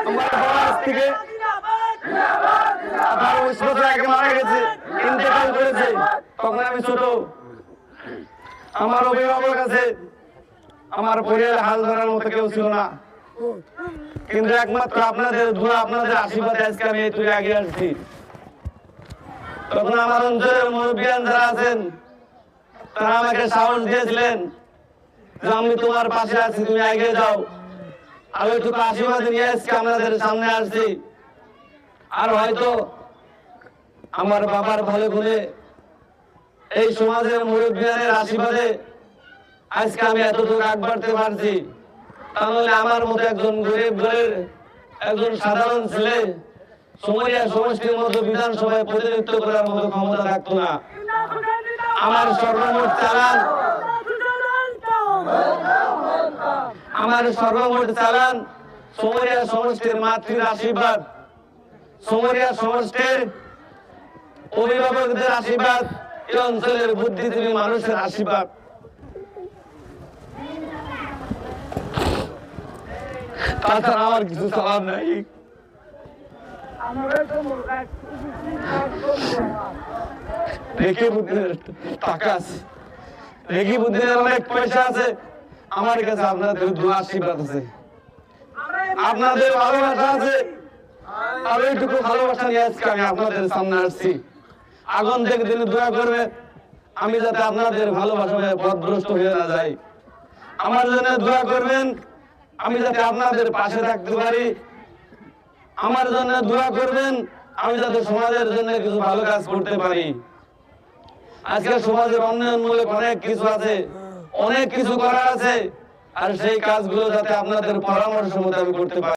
আমার বাবা আজ থেকে 18-19 বছর আগে মারা গেছে, ইন্তেকাল করেছে। তখন আমি ছোট। আমার অভিভাবক আছে, আমার পরিবারের হাল ধরার মতো কেউ ছিল না, কিন্তু একমাত্র আপনাদের দোয়া, আপনাদের আশীর্বাদে আজকে আমি তুই আগে আসছি। তখন আমার অঞ্চলের মুরব্বিয়ান যারা আছেন তারা আমাকে সাহস দিয়েছিলেন যে আমি তোমার পাশে আছি, তুমি এগিয়ে যাও। আর ওইটুকু আশীর্বাদ নিয়ে আজকে আপনাদের সামনে আসছি। আর হয়তো আমার বাবার ভালো গুণে, এই সমাজের মুরব্বিয়ানের আশীর্বাদে আজকে আমি এতটুকু আগ বাড়তে পারছি। তাহলে আমার মতো একজন গরিব ঘরের একজন সাধারণ ছেলে সমরিয়া সমষ্টির মতো বিধানসভায় প্রতিনিধিত্ব করার মতো ক্ষমতা থাকতো না। আমার সর্বমোট চালান সমরিয়া সমষ্টির মাতৃর আশীর্বাদ, সমরিয়া সমষ্টির অভিভাবকদের আশীর্বাদ, এই অঞ্চলের বুদ্ধিজীবী মানুষের আশীর্বাদ। তাছাড়া আমার কিছু চালান নাই। রেখে বুদ্ধির টাকা আছে, রেখে বুদ্ধির অনেক পয়সা আছে, আমার কাছে আপনাদের দোয়া আশীর্বাদ আছে, আপনাদের ভালোবাসা আছে। আর এইটুকু ভালোবাসা নিয়ে আজকে আমি আপনাদের সামনে আসছি। আগুন থেকে দিনে দোয়া করবে আমি যাতে আপনাদের ভালোবাসায় পথভ্রষ্ট হয়ে না যাই। আমার জন্য দোয়া করবেন আমি যাতে আপনাদের পাশে থাকতে পারি। আমার জন্য দোয়া করবেন আমি যাতে সমাজের জন্য কিছু ভালো কাজ করতে পারি। আজকে সমাজের উন্নয়নমূলক অনেক কিছু আছে, অনেক কিছু করার আছে, আর সেই কাজগুলো যাতে আপনাদের পরামর্শ মতো আমি করতে পারি।